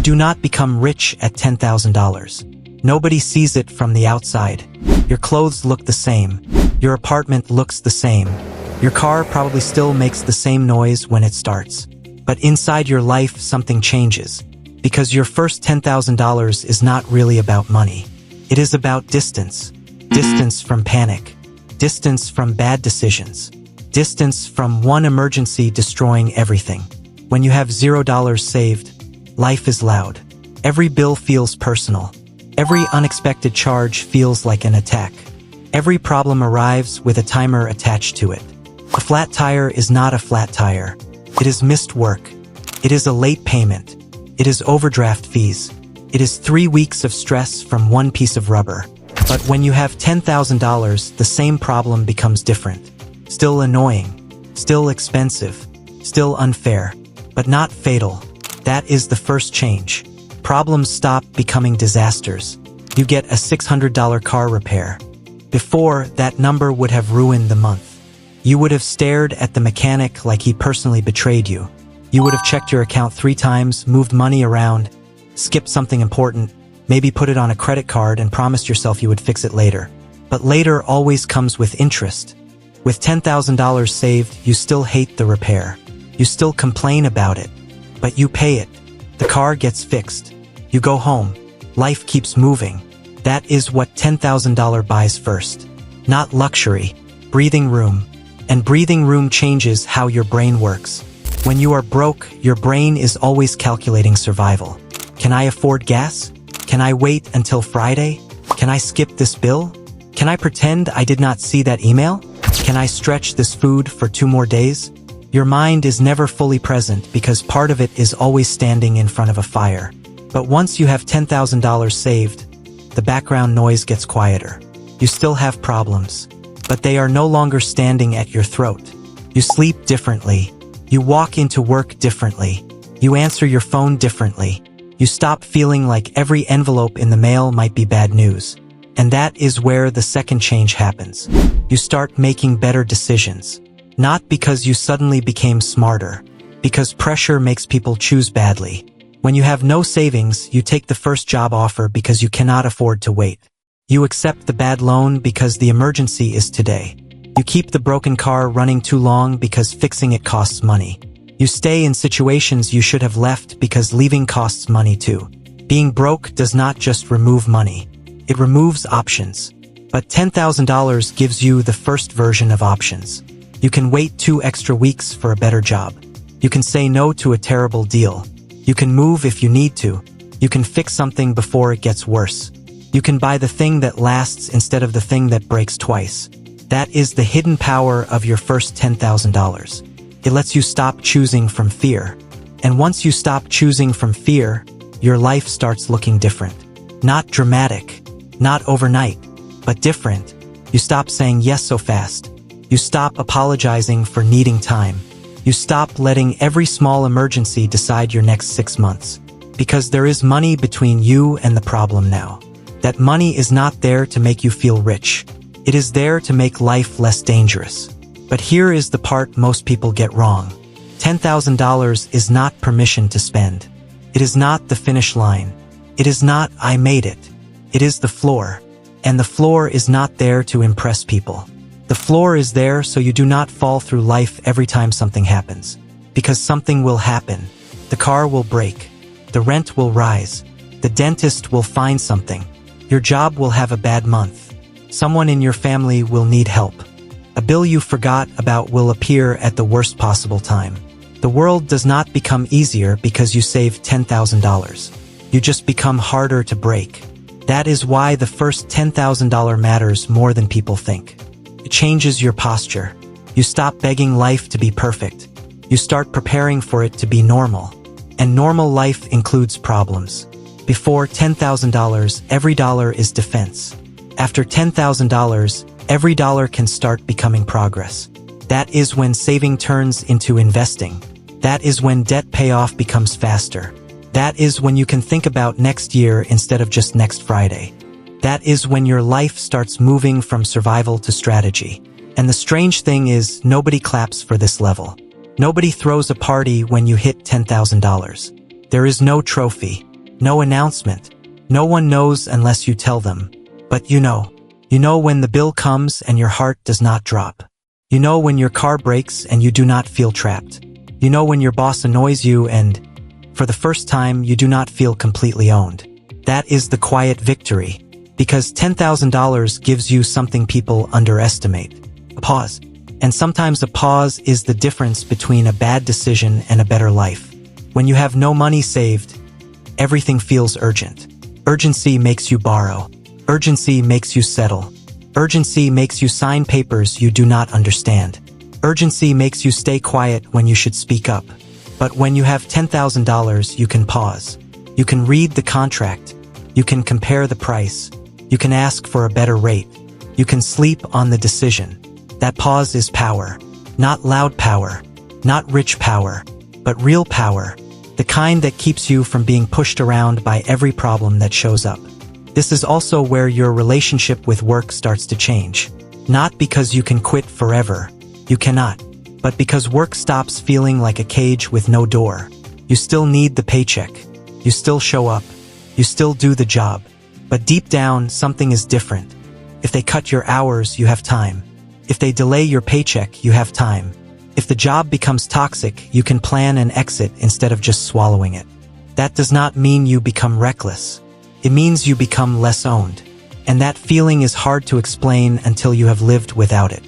do not become rich at $10,000. Nobody sees it from the outside. Your clothes look the same. Your apartment looks the same. Your car probably still makes the same noise when it starts. But inside your life, something changes. Because your first $10,000 is not really about money. It is about distance. Distance from panic. Distance from bad decisions. Distance from one emergency destroying everything. When you have $0 saved, life is loud. Every bill feels personal. Every unexpected charge feels like an attack. Every problem arrives with a timer attached to it. A flat tire is not a flat tire. It is missed work. It is a late payment. It is overdraft fees. It is 3 weeks of stress from one piece of rubber. But when you have $10,000, the same problem becomes different. Still annoying. Still expensive. Still unfair. But not fatal. That is the first change. Problems stop becoming disasters. You get a $600 car repair. Before, that number would have ruined the month. You would have stared at the mechanic like he personally betrayed you. You would have checked your account 3 times, moved money around, skipped something important, maybe put it on a credit card and promised yourself you would fix it later. But later always comes with interest. With $10,000 saved, you still hate the repair. You still complain about it. But you pay it. The car gets fixed. You go home. Life keeps moving. That is what $10,000 buys first. Not luxury. Breathing room. And breathing room changes how your brain works. When you are broke, your brain is always calculating survival. Can I afford gas? Can I wait until Friday? Can I skip this bill? Can I pretend I did not see that email? Can I stretch this food for 2 more days? Your mind is never fully present because part of it is always standing in front of a fire. But once you have $10,000 saved, the background noise gets quieter. You still have problems, but they are no longer standing at your throat. You sleep differently. You walk into work differently. You answer your phone differently. You stop feeling like every envelope in the mail might be bad news. And that is where the second change happens. You start making better decisions. Not because you suddenly became smarter, because pressure makes people choose badly. When you have no savings, you take the first job offer because you cannot afford to wait. You accept the bad loan because the emergency is today. You keep the broken car running too long because fixing it costs money. You stay in situations you should have left because leaving costs money too. Being broke does not just remove money. It removes options. But $10,000 gives you the first version of options. You can wait 2 extra weeks for a better job. You can say no to a terrible deal. You can move if you need to. You can fix something before it gets worse. You can buy the thing that lasts instead of the thing that breaks twice. That is the hidden power of your first $10,000. It lets you stop choosing from fear. And once you stop choosing from fear, your life starts looking different. Not dramatic, not overnight, but different. You stop saying yes so fast. You stop apologizing for needing time. You stop letting every small emergency decide your next 6 months. Because there is money between you and the problem now. That money is not there to make you feel rich. It is there to make life less dangerous. But here is the part most people get wrong. $10,000 is not permission to spend. It is not the finish line. It is not I made it. It is the floor. And the floor is not there to impress people. The floor is there so you do not fall through life every time something happens. Because something will happen. The car will break. The rent will rise. The dentist will find something. Your job will have a bad month. Someone in your family will need help. A bill you forgot about will appear at the worst possible time. The world does not become easier because you save $10,000. You just become harder to break. That is why the first $10,000 matters more than people think. It changes your posture. You stop begging life to be perfect. You start preparing for it to be normal. And normal life includes problems. Before $10,000, every dollar is defense. After $10,000, every dollar can start becoming progress. That is when saving turns into investing. That is when debt payoff becomes faster. That is when you can think about next year instead of just next Friday. That is when your life starts moving from survival to strategy. And the strange thing is, nobody claps for this level. Nobody throws a party when you hit $10,000. There is no trophy. No announcement. No one knows unless you tell them. But you know. You know when the bill comes and your heart does not drop. You know when your car breaks and you do not feel trapped. You know when your boss annoys you and, for the first time, you do not feel completely owned. That is the quiet victory. Because $10,000 gives you something people underestimate. A pause. And sometimes a pause is the difference between a bad decision and a better life. When you have no money saved, everything feels urgent. Urgency makes you borrow. Urgency makes you settle. Urgency makes you sign papers you do not understand. Urgency makes you stay quiet when you should speak up. But when you have $10,000, you can pause. You can read the contract. You can compare the price. You can ask for a better rate. You can sleep on the decision. That pause is power. Not loud power. Not rich power. But real power. The kind that keeps you from being pushed around by every problem that shows up. This is also where your relationship with work starts to change. Not because you can quit forever. You cannot. But because work stops feeling like a cage with no door. You still need the paycheck. You still show up. You still do the job. But deep down, something is different. If they cut your hours, you have time. If they delay your paycheck, you have time. If the job becomes toxic, you can plan an exit instead of just swallowing it. That does not mean you become reckless. It means you become less owned. And that feeling is hard to explain until you have lived without it.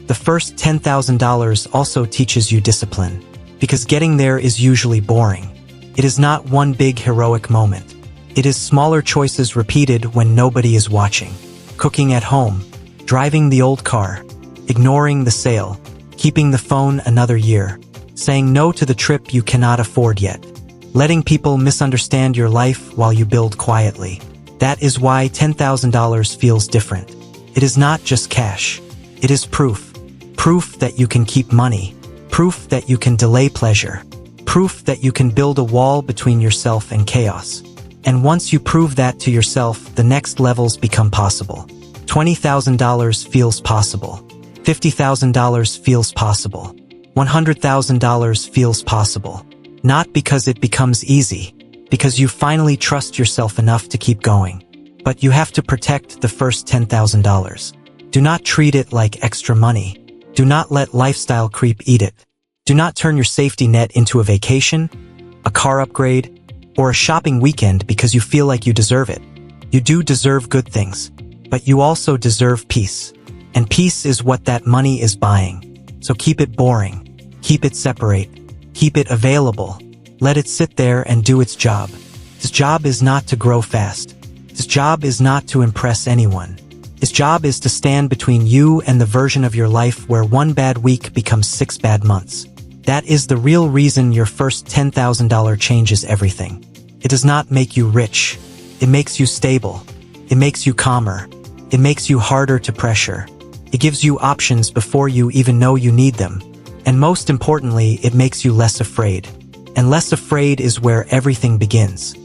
The first $10,000 also teaches you discipline. Because getting there is usually boring. It is not one big heroic moment. It is smaller choices repeated when nobody is watching. Cooking at home. Driving the old car. Ignoring the sale. Keeping the phone another year. Saying no to the trip you cannot afford yet. Letting people misunderstand your life while you build quietly. That is why $10,000 feels different. It is not just cash. It is proof. Proof that you can keep money. Proof that you can delay pleasure. Proof that you can build a wall between yourself and chaos. And once you prove that to yourself, the next levels become possible. $20,000 feels possible. $50,000 feels possible. $100,000 feels possible. Not because it becomes easy, because you finally trust yourself enough to keep going. But you have to protect the first $10,000. Do not treat it like extra money. Do not let lifestyle creep eat it. Do not turn your safety net into a vacation, a car upgrade, or a shopping weekend because you feel like you deserve it. You do deserve good things, but you also deserve peace. And peace is what that money is buying. So keep it boring. Keep it separate. Keep it available. Let it sit there and do its job. Its job is not to grow fast. Its job is not to impress anyone. Its job is to stand between you and the version of your life where one bad week becomes 6 bad months. That is the real reason your first $10,000 changes everything. It does not make you rich. It makes you stable. It makes you calmer. It makes you harder to pressure. It gives you options before you even know you need them. And most importantly, it makes you less afraid. And less afraid is where everything begins.